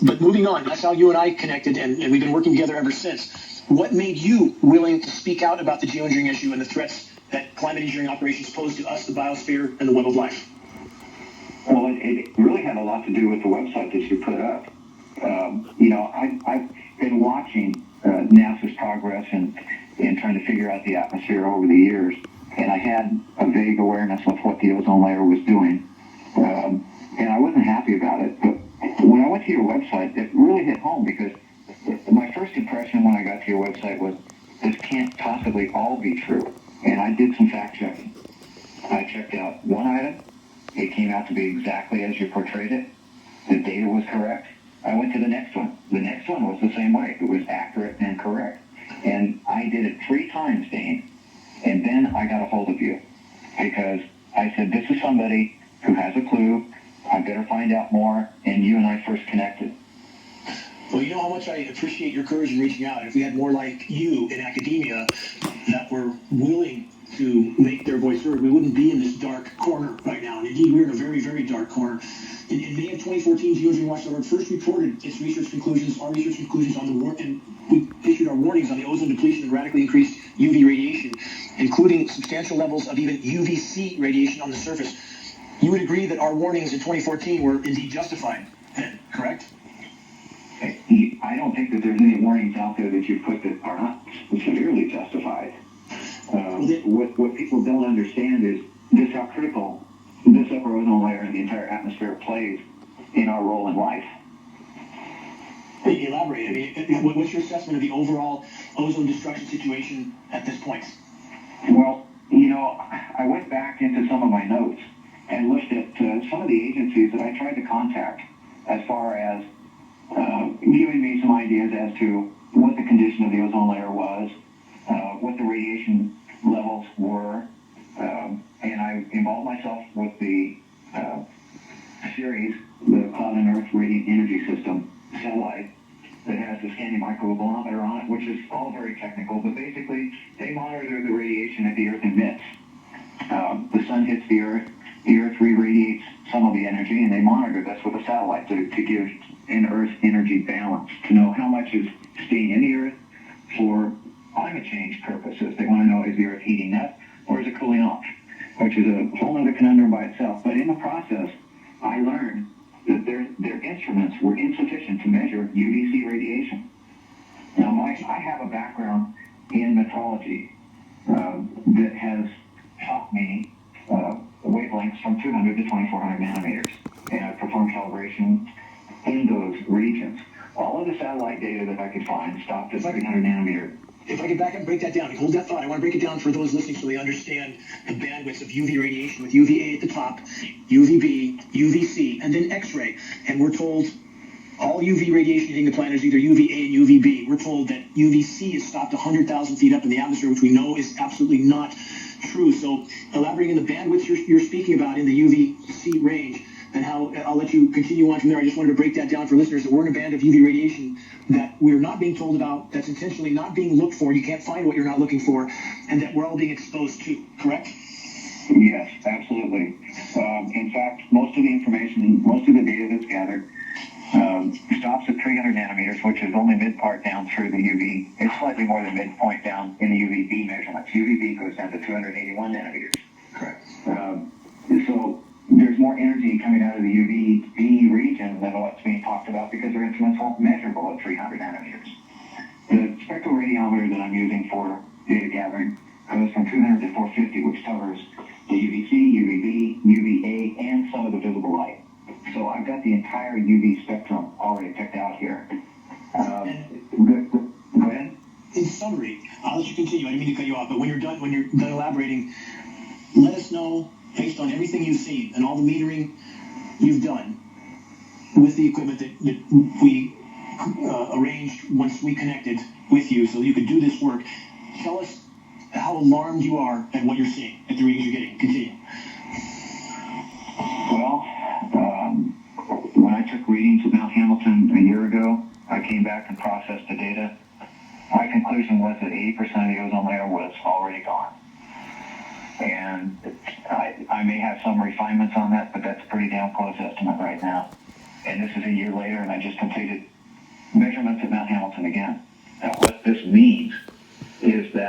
But moving on, that's how you and I connected, and we've been working together ever since. What made you willing to speak out about the geoengineering issue and the threats that climate engineering operations pose to us, the biosphere, and the web of life? Well, it really had a lot to do with the website that you put up. I've been watching NASA's progress in trying to figure out the atmosphere over the years, and I had a vague awareness of what the ozone layer was doing, and I wasn't happy about it. But when I went to your website, it really hit home, because my first impression when I got to your website was, this can't possibly all be true. And I did some fact checking. I checked out one item. It came out to be exactly as you portrayed it. The data was correct. I went to the next one. The next one was the same way. It was accurate and correct. And I did it 3 times, Dane. And then I got a hold of you, because I said, this is somebody who has a clue. I better find out more. And you and I first connected. Well, you know how much I appreciate your courage in reaching out. If we had more like you in academia that were willing to make their voice heard, we wouldn't be in this dark corner right now. And indeed, we're in a very, very dark corner. In May of 2014, GeoengineeringWatch.org first reported its research conclusions, our research conclusions on the and we issued our warnings on the ozone depletion and radically increased UV radiation, including substantial levels of even UVC radiation on the surface. You would agree that our warnings in 2014 were indeed justified then, correct? I don't think that there's any warnings out there that you put that are not severely justified. What people don't understand is just how critical this upper ozone layer and the entire atmosphere plays in our role in life. Elaborate. I mean, what's your assessment of the overall ozone destruction situation at this point? Well, I went back into some of my notes and looked at some of the agencies that I tried to contact, as far as giving me some ideas as to what the condition of the ozone layer was, what the radiation levels were, and I involved myself with the series, the Cloud and Earth Radiant Energy System satellite, that has the scanning microbolometer on it, which is all very technical, but basically they monitor the radiation that the Earth emits. The sun hits the Earth re-radiates some of the energy, and they monitor this with a satellite to give an Earth energy balance, to know how much is staying in the Earth for climate change purposes. They want to know, is the Earth heating up or is it cooling off, which is a whole other conundrum by itself. But in the process, I learned that their instruments were insufficient to measure UVC radiation. Now, I have a background in metrology that has taught me wavelengths from 200 to 2400 nanometers, and I performed calibration in those regions. All of the satellite data that I could find stopped at 300 nanometer. If I could back up and break that down, hold that thought. I want to break it down for those listening so they understand the bandwidths of UV radiation, with UVA at the top, UVB, UVC, and then X-ray. And we're told all UV radiation hitting the planet is either UVA and UVB. We're told that UVC is stopped 100,000 feet up in the atmosphere, which we know is absolutely not true. So elaborating on the bandwidths you're speaking about in the UVC range, and how, I'll let you continue on from there. I just wanted to break that down for listeners, that we're in a band of UV radiation that we're not being told about, that's intentionally not being looked for. You can't find what you're not looking for, and that we're all being exposed to, correct? Yes, absolutely. In fact, most of the information, most of the data that's gathered stops at 300 nanometers, which is only mid-part down through the UV. It's slightly more than midpoint down in the UVB measurements. UVB goes down to 281 nanometers. Correct. So there's more energy coming out of the UVB region than what's being talked about, because their instruments won't measure below 300 nanometers. The spectral radiometer that I'm using for data gathering goes from 200 to 450, which covers the UVC, UVB, UVA, and some of the visible light. So I've got the entire UV spectrum already picked out here. Go ahead. In summary, I'll let you continue. I didn't mean to cut you off, but when you're done elaborating, let us know, based on everything you've seen and all the metering you've done with the equipment that we arranged once we connected with you so you could do this work, tell us how alarmed you are at what you're seeing, at the readings you're getting. Continue. Well, when I took readings at Mount Hamilton a year ago, I came back and processed the data. My conclusion was that 80% of the ozone layer was already gone. And I may have some refinements on that, but that's a pretty damn close estimate right now. And this is a year later, and I just completed measurements at Mount Hamilton again. Now, what this means is that